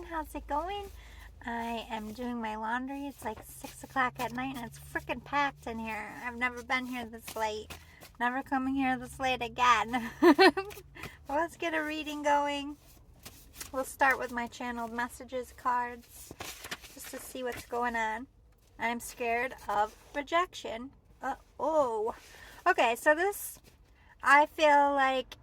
everyone. How's it going? I am doing my laundry. It's like 6 o'clock at night and it's freaking packed in here. I've never been here this late. Never coming here this late again. Let's get a reading going. We'll start with my channeled messages cards just to see what's going on. I'm scared of rejection. Okay, so I feel like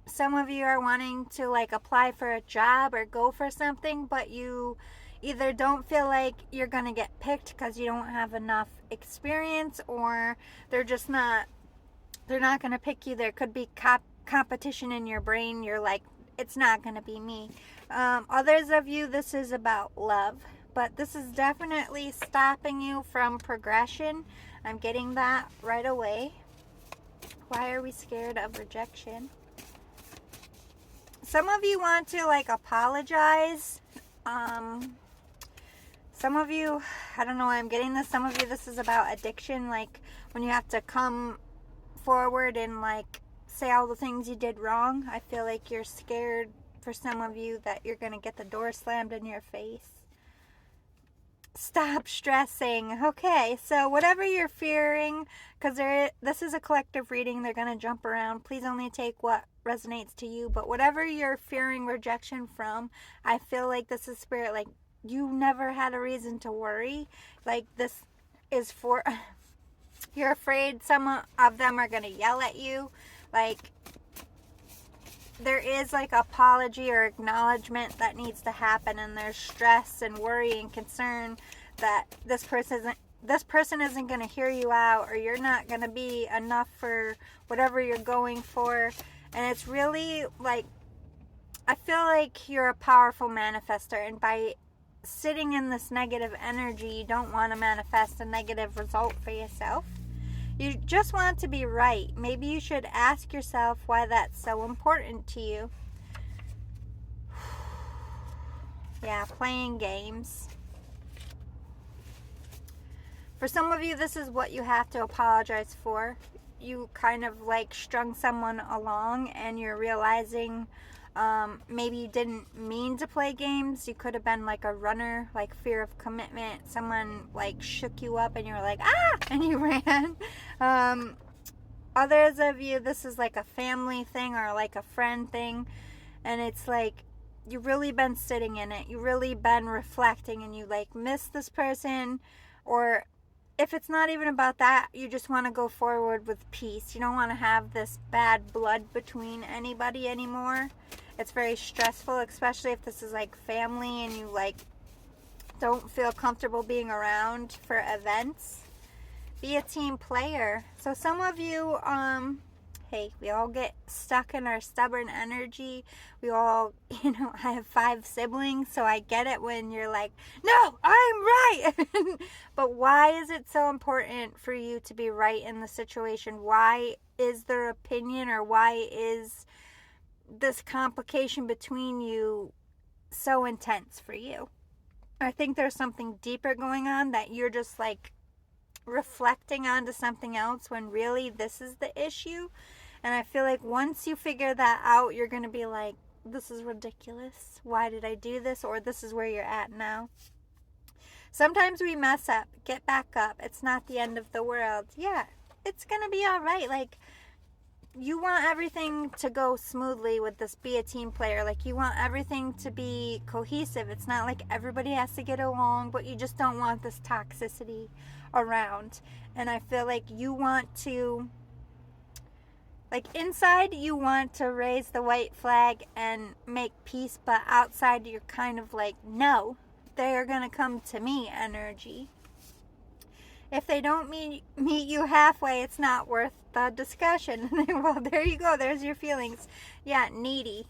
some of you are wanting to apply for a job or go for something, but you either don't feel like you're going to get picked because you don't have enough experience, or they're not going to pick you. There could be competition in your brain. You're like, it's not going to be me. Others of you, this is about love, but this is definitely stopping you from progression. I'm getting that right away. Why are we scared of rejection? Some of you want to apologize. Some of you, I don't know why I'm getting this. Some of you, this is about addiction. Like when you have to come forward and say all the things you did wrong. I feel like you're scared, for some of you, that you're going to get the door slammed in your face. Stop stressing. Okay, so whatever you're fearing, because this is a collective reading, they're going to jump around. Please only take what resonates to you. But whatever you're fearing rejection from, I feel like this is spirit. You never had a reason to worry. This is for... You're afraid some of them are going to yell at you. There is apology or acknowledgement that needs to happen, and there's stress and worry and concern that this person isn't going to hear you out, or you're not going to be enough for whatever you're going for. And it's really I feel like you're a powerful manifester, and by sitting in this negative energy, you don't want to manifest a negative result for yourself. You just want to be right. Maybe you should ask yourself why that's so important to you. Yeah, playing games. For some of you, this is what you have to apologize for. You kind of strung someone along, and you're realizing maybe you didn't mean to play games. You could have been a runner, fear of commitment. Someone shook you up and you were like, ah, and you ran. Others of you, this is a family thing or a friend thing, and it's you've really been sitting in it. You've really been reflecting, and you miss this person. Or if it's not even about that, you just want to go forward with peace. You don't want to have this bad blood between anybody anymore. It's very stressful, especially if this is family and you don't feel comfortable being around for events. Be a team player. So some of you, hey, we all get stuck in our stubborn energy. We all, I have 5 siblings, so I get it when you're no, I'm right. But why is it so important for you to be right in the situation? Why is their opinion, or why is this complication between you so intense for you? I think there's something deeper going on, that you're just reflecting onto something else when really this is the issue. And I feel once you figure that out, you're going to be this is ridiculous. Why did I do this? Or this is where you're at now. Sometimes we mess up. Get back up. It's not the end of the world. Yeah, it's going to be all right. You want everything to go smoothly with this be a team player. You want everything to be cohesive. It's not everybody has to get along, but you just don't want this toxicity around. And I feel you want to, inside you want to raise the white flag and make peace, but outside you're kind of no, they're going to come to me energy. If they don't meet you halfway, it's not worth the discussion. Well, there you go. There's your feelings. Yeah, needy.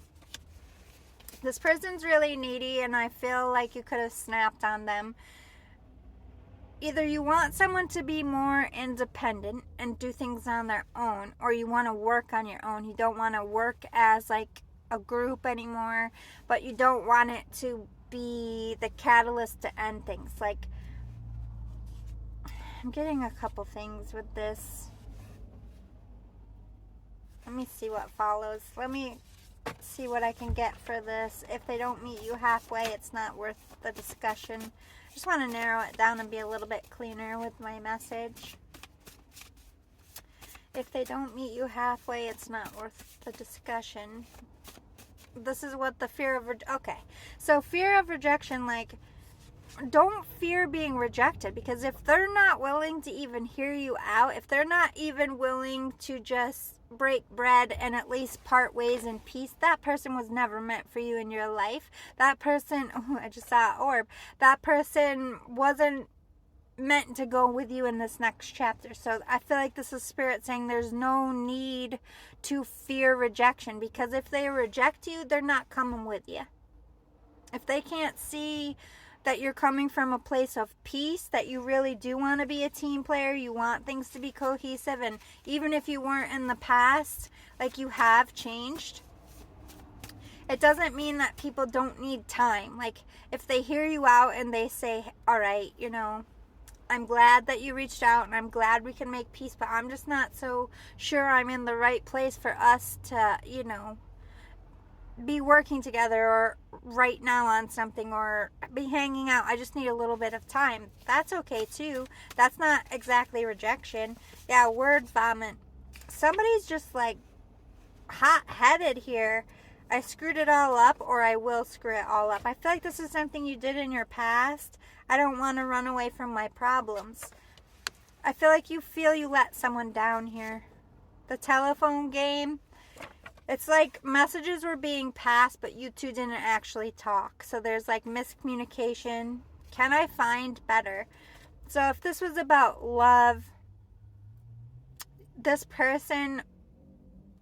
This person's really needy, and I feel you could have snapped on them. Either you want someone to be more independent and do things on their own, or you want to work on your own. You don't want to work as a group anymore, but you don't want it to be the catalyst to end things. I'm getting a couple things with this. Let me see what follows. Let me see what I can get for this. If they don't meet you halfway, it's not worth the discussion. I just want to narrow it down and be a little bit cleaner with my message. If they don't meet you halfway, it's not worth the discussion. This is what the fear of... Okay. So fear of rejection, like, don't fear being rejected, because if they're not willing to even hear you out, if they're not even willing to just break bread and at least part ways in peace, that person was never meant for you in your life. That person... Oh, I just saw an orb. That person wasn't meant to go with you in this next chapter. So I feel like this is Spirit saying there's no need to fear rejection, because if they reject you, they're not coming with you. If they can't see that you're coming from a place of peace, that you really do want to be a team player, you want things to be cohesive, and even if you weren't in the past, like, you have changed, it doesn't mean that people don't need time. Like, if they hear you out and they say, all right, you know, I'm glad that you reached out and I'm glad we can make peace, but I'm just not so sure I'm in the right place for us to, you know, be working together or right now on something or be hanging out. I just need a little bit of time. That's okay too. That's not exactly rejection. Yeah, word vomit. Somebody's just like hot-headed here. I screwed it all up, or I will screw it all up. I feel like this is something you did in your past. I don't want to run away from my problems. I feel like you feel you let someone down here. The telephone game. It's like messages were being passed, but you two didn't actually talk. So there's like miscommunication. Can I find better? So if this was about love, this person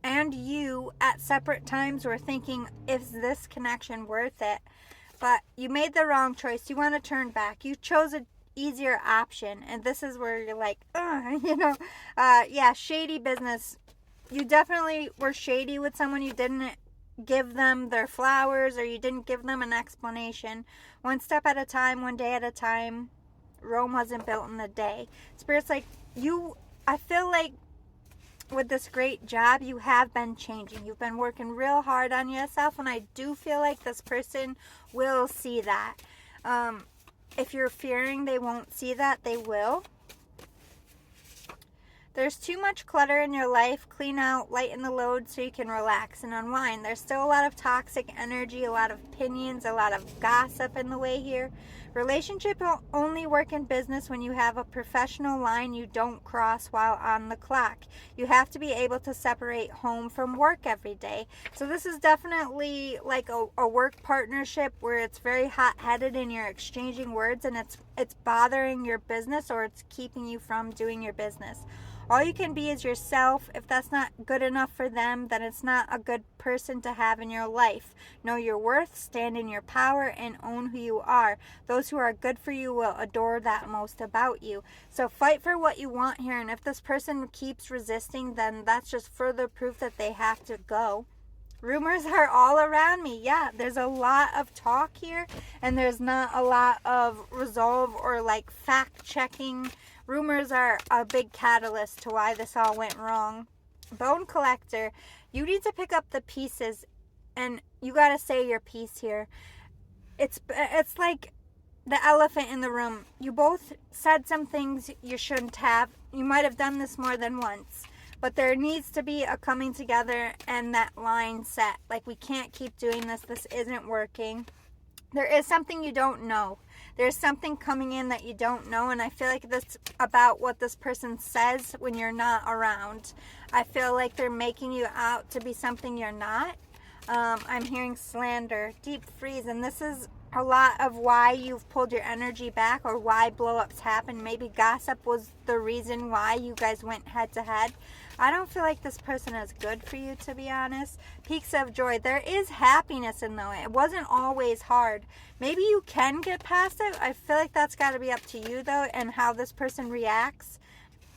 and you at separate times were thinking, is this connection worth it? But you made the wrong choice. You want to turn back. You chose an easier option. And this is where you're like, you know, yeah, shady business. You definitely were shady with someone. You didn't give them their flowers, or you didn't give them an explanation. One step at a time, one day at a time. Rome wasn't built in a day. Spirit's like, I feel like with this great job, you have been changing. You've been working real hard on yourself, and I do feel like this person will see that. If you're fearing they won't see that, they will. There's too much clutter in your life. Clean out, lighten the load so you can relax and unwind. There's still a lot of toxic energy, a lot of opinions, a lot of gossip in the way here. Relationship will only work in business when you have a professional line you don't cross while on the clock. You have to be able to separate home from work every day. So this is definitely like a work partnership where it's very hot-headed and you're exchanging words, and it's bothering your business, or it's keeping you from doing your business. All you can be is yourself. If that's not good enough for them, then it's not a good person to have in your life. Know your worth, stand in your power, and own who you are. Those who are good for you will adore that most about you. So fight for what you want here, and if this person keeps resisting, then that's just further proof that they have to go. Rumors are all around me. Yeah, there's a lot of talk here, and there's not a lot of resolve or like fact-checking. Rumors are a big catalyst to why this all went wrong. Bone collector, you need to pick up the pieces, and you got to say your piece here. It's like the elephant in the room. You both said some things you shouldn't have. You might have done this more than once. But there needs to be a coming together and that line set. Like, we can't keep doing this. This isn't working. There is something you don't know. There's something coming in that you don't know, and I feel like that's about what this person says when you're not around. I feel like they're making you out to be something you're not. I'm hearing slander, deep freeze, and this is a lot of why you've pulled your energy back, or why blow-ups happen. Maybe gossip was the reason why you guys went head-to-head. I don't feel like this person is good for you, to be honest. Peaks of joy. There is happiness in though. It wasn't always hard. Maybe you can get past it. I feel like that's got to be up to you, though, and how this person reacts.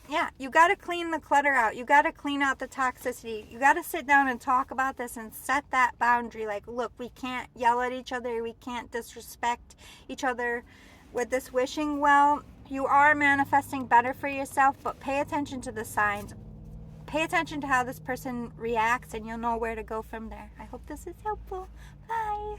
Yeah, you got to clean the clutter out. You got to clean out the toxicity. You got to sit down and talk about this and set that boundary. Like, look, we can't yell at each other. We can't disrespect each other with this wishing well. You are manifesting better for yourself, but pay attention to the signs. pay attention to how this person reacts, and you'll know where to go from there. I hope this is helpful. Bye.